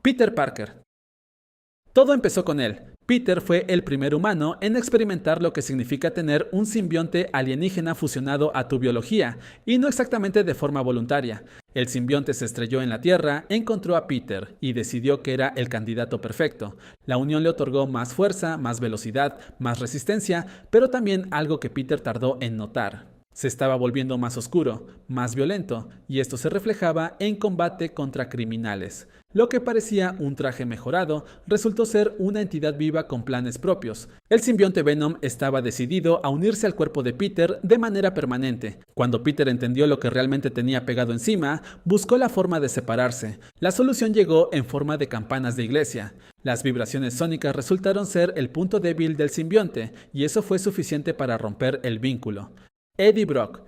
Peter Parker. Todo empezó con él. Peter fue el primer humano en experimentar lo que significa tener un simbionte alienígena fusionado a tu biología, y no exactamente de forma voluntaria. El simbionte se estrelló en la Tierra, encontró a Peter y decidió que era el candidato perfecto. La unión le otorgó más fuerza, más velocidad, más resistencia, pero también algo que Peter tardó en notar. Se estaba volviendo más oscuro, más violento, y esto se reflejaba en combate contra criminales. Lo que parecía un traje mejorado resultó ser una entidad viva con planes propios. El simbionte Venom estaba decidido a unirse al cuerpo de Peter de manera permanente. Cuando Peter entendió lo que realmente tenía pegado encima, buscó la forma de separarse. La solución llegó en forma de campanas de iglesia. Las vibraciones sónicas resultaron ser el punto débil del simbionte, y eso fue suficiente para romper el vínculo. Eddie Brock.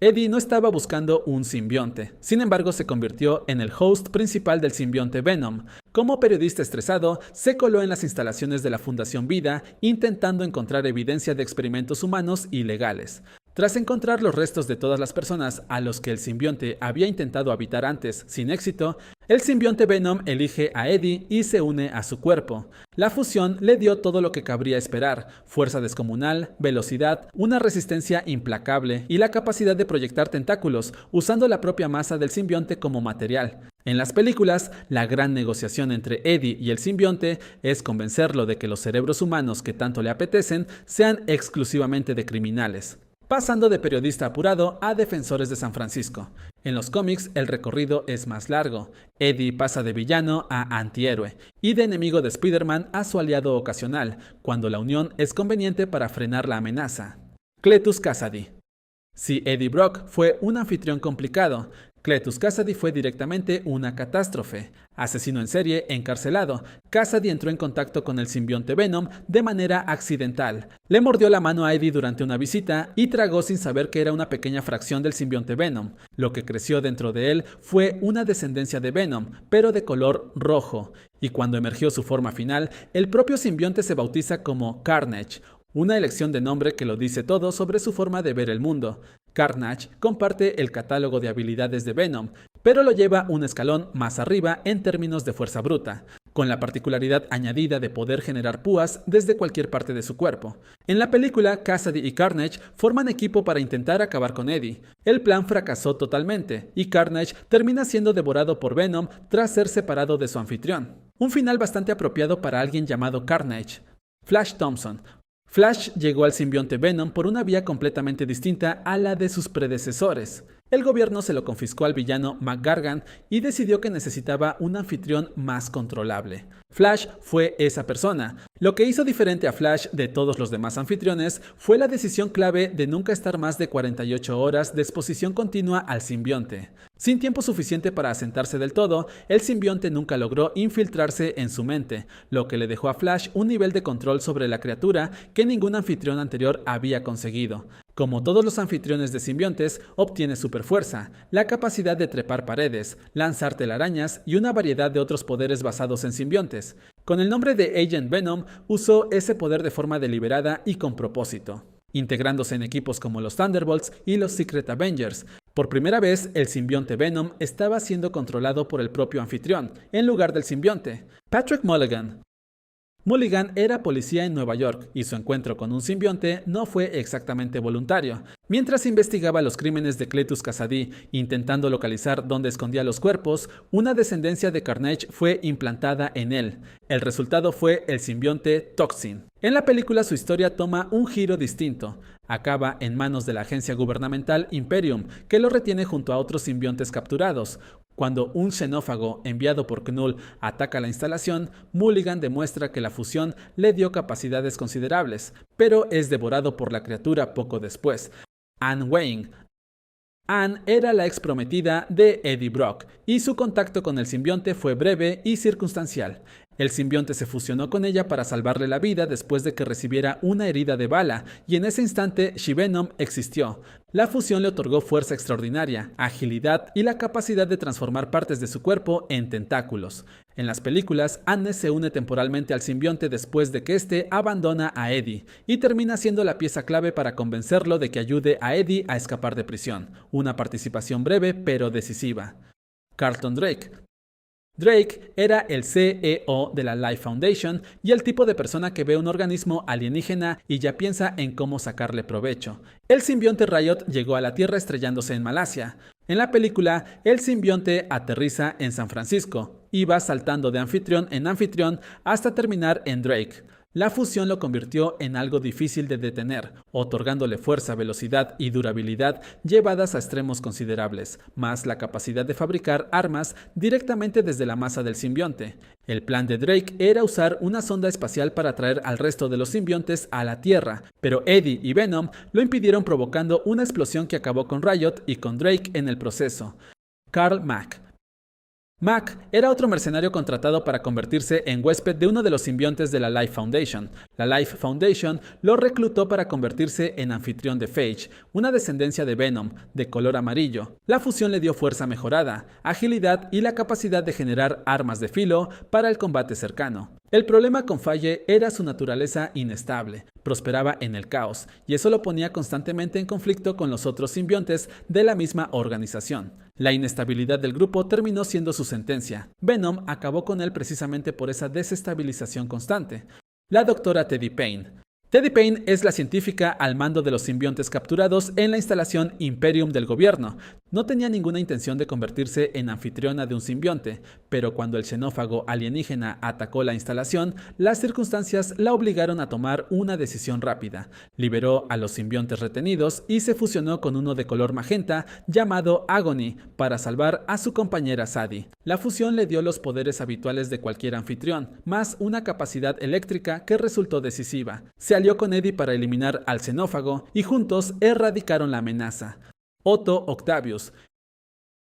Eddie no estaba buscando un simbionte, sin embargo se convirtió en el host principal del simbionte Venom. Como periodista estresado, se coló en las instalaciones de la Fundación Vida intentando encontrar evidencia de experimentos humanos ilegales. Tras encontrar los restos de todas las personas a los que el simbionte había intentado habitar antes sin éxito, el simbionte Venom elige a Eddie y se une a su cuerpo. La fusión le dio todo lo que cabría esperar: fuerza descomunal, velocidad, una resistencia implacable y la capacidad de proyectar tentáculos, usando la propia masa del simbionte como material. En las películas, la gran negociación entre Eddie y el simbionte es convencerlo de que los cerebros humanos que tanto le apetecen sean exclusivamente de criminales, pasando de periodista apurado a defensores de San Francisco. En los cómics el recorrido es más largo. Eddie pasa de villano a antihéroe y de enemigo de Spider-Man a su aliado ocasional, cuando la unión es conveniente para frenar la amenaza. Cletus Kasady. Si Eddie Brock fue un anfitrión complicado, Cletus Kasady fue directamente una catástrofe. Asesino en serie, encarcelado, Kasady entró en contacto con el simbionte Venom de manera accidental. Le mordió la mano a Eddie durante una visita y tragó sin saber que era una pequeña fracción del simbionte Venom. Lo que creció dentro de él fue una descendencia de Venom, pero de color rojo. Y cuando emergió su forma final, el propio simbionte se bautiza como Carnage, una elección de nombre que lo dice todo sobre su forma de ver el mundo. Carnage comparte el catálogo de habilidades de Venom, pero lo lleva un escalón más arriba en términos de fuerza bruta, con la particularidad añadida de poder generar púas desde cualquier parte de su cuerpo. En la película, Kasady y Carnage forman equipo para intentar acabar con Eddie. El plan fracasó totalmente, y Carnage termina siendo devorado por Venom tras ser separado de su anfitrión. Un final bastante apropiado para alguien llamado Carnage. Flash Thompson. Flash llegó al simbionte Venom por una vía completamente distinta a la de sus predecesores. El gobierno se lo confiscó al villano McGargan y decidió que necesitaba un anfitrión más controlable. Flash fue esa persona. Lo que hizo diferente a Flash de todos los demás anfitriones fue la decisión clave de nunca estar más de 48 horas de exposición continua al simbionte. Sin tiempo suficiente para asentarse del todo, el simbionte nunca logró infiltrarse en su mente, lo que le dejó a Flash un nivel de control sobre la criatura que ningún anfitrión anterior había conseguido. Como todos los anfitriones de simbiontes, obtiene superfuerza, la capacidad de trepar paredes, lanzar telarañas y una variedad de otros poderes basados en simbiontes. Con el nombre de Agent Venom, usó ese poder de forma deliberada y con propósito, integrándose en equipos como los Thunderbolts y los Secret Avengers. Por primera vez, el simbionte Venom estaba siendo controlado por el propio anfitrión, en lugar del simbionte. Patrick Mulligan. Mulligan era policía en Nueva York y su encuentro con un simbionte no fue exactamente voluntario. Mientras investigaba los crímenes de Cletus Kasady, intentando localizar dónde escondía los cuerpos, una descendencia de Carnage fue implantada en él. El resultado fue el simbionte Toxin. En la película su historia toma un giro distinto. Acaba en manos de la agencia gubernamental Imperium, que lo retiene junto a otros simbiontes capturados. Cuando un xenófago enviado por Knull ataca la instalación, Mulligan demuestra que la fusión le dio capacidades considerables, pero es devorado por la criatura poco después. Anne Weying. Anne era la ex prometida de Eddie Brock, y su contacto con el simbionte fue breve y circunstancial. El simbionte se fusionó con ella para salvarle la vida después de que recibiera una herida de bala, y en ese instante She-Venom existió. La fusión le otorgó fuerza extraordinaria, agilidad y la capacidad de transformar partes de su cuerpo en tentáculos. En las películas, Anne se une temporalmente al simbionte después de que éste abandona a Eddie, y termina siendo la pieza clave para convencerlo de que ayude a Eddie a escapar de prisión. Una participación breve pero decisiva. Carlton Drake. Drake era el CEO de la Life Foundation y el tipo de persona que ve un organismo alienígena y ya piensa en cómo sacarle provecho. El simbionte Riot llegó a la Tierra estrellándose en Malasia. En la película, el simbionte aterriza en San Francisco y va saltando de anfitrión en anfitrión hasta terminar en Drake. La fusión lo convirtió en algo difícil de detener, otorgándole fuerza, velocidad y durabilidad llevadas a extremos considerables, más la capacidad de fabricar armas directamente desde la masa del simbionte. El plan de Drake era usar una sonda espacial para traer al resto de los simbiontes a la Tierra, pero Eddie y Venom lo impidieron provocando una explosión que acabó con Riot y con Drake en el proceso. Karl Mack era otro mercenario contratado para convertirse en huésped de uno de los simbiontes de la Life Foundation. La Life Foundation lo reclutó para convertirse en anfitrión de Phage, una descendencia de Venom, de color amarillo. La fusión le dio fuerza mejorada, agilidad y la capacidad de generar armas de filo para el combate cercano. El problema con Phage era su naturaleza inestable, prosperaba en el caos, y eso lo ponía constantemente en conflicto con los otros simbiontes de la misma organización. La inestabilidad del grupo terminó siendo su sentencia. Venom acabó con él precisamente por esa desestabilización constante. La doctora Teddy Payne. Teddy Payne es la científica al mando de los simbiontes capturados en la instalación Imperium del gobierno. No tenía ninguna intención de convertirse en anfitriona de un simbionte, pero cuando el xenófago alienígena atacó la instalación, las circunstancias la obligaron a tomar una decisión rápida. Liberó a los simbiontes retenidos y se fusionó con uno de color magenta llamado Agony para salvar a su compañera Sadie. La fusión le dio los poderes habituales de cualquier anfitrión, más una capacidad eléctrica que resultó decisiva. Se alió con Eddie para eliminar al xenófago y juntos erradicaron la amenaza. Otto Octavius.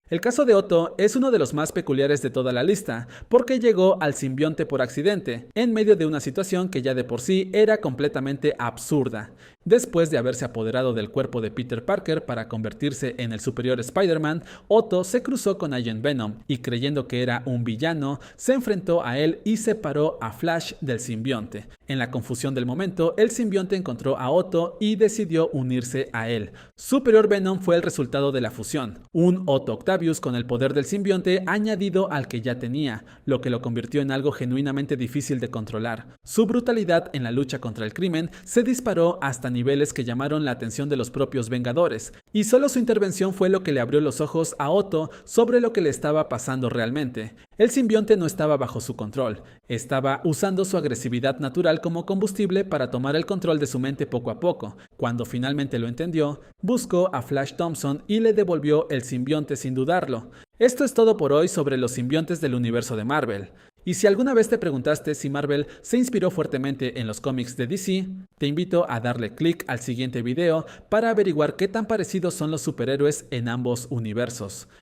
El caso de Otto es uno de los más peculiares de toda la lista, porque llegó al simbionte por accidente, en medio de una situación que ya de por sí era completamente absurda. Después de haberse apoderado del cuerpo de Peter Parker para convertirse en el superior Spider-Man, Otto se cruzó con Agent Venom y, creyendo que era un villano, se enfrentó a él y separó a Flash del simbionte. En la confusión del momento, el simbionte encontró a Otto y decidió unirse a él. Superior Venom fue el resultado de la fusión, un Otto Octavius con el poder del simbionte añadido al que ya tenía, lo que lo convirtió en algo genuinamente difícil de controlar. Su brutalidad en la lucha contra el crimen se disparó hasta niveles que llamaron la atención de los propios Vengadores, y solo su intervención fue lo que le abrió los ojos a Otto sobre lo que le estaba pasando realmente. El simbionte no estaba bajo su control, estaba usando su agresividad natural como combustible para tomar el control de su mente poco a poco. Cuando finalmente lo entendió, buscó a Flash Thompson y le devolvió el simbionte sin dudarlo. Esto es todo por hoy sobre los simbiontes del universo de Marvel. Y si alguna vez te preguntaste si Marvel se inspiró fuertemente en los cómics de DC, te invito a darle clic al siguiente video para averiguar qué tan parecidos son los superhéroes en ambos universos.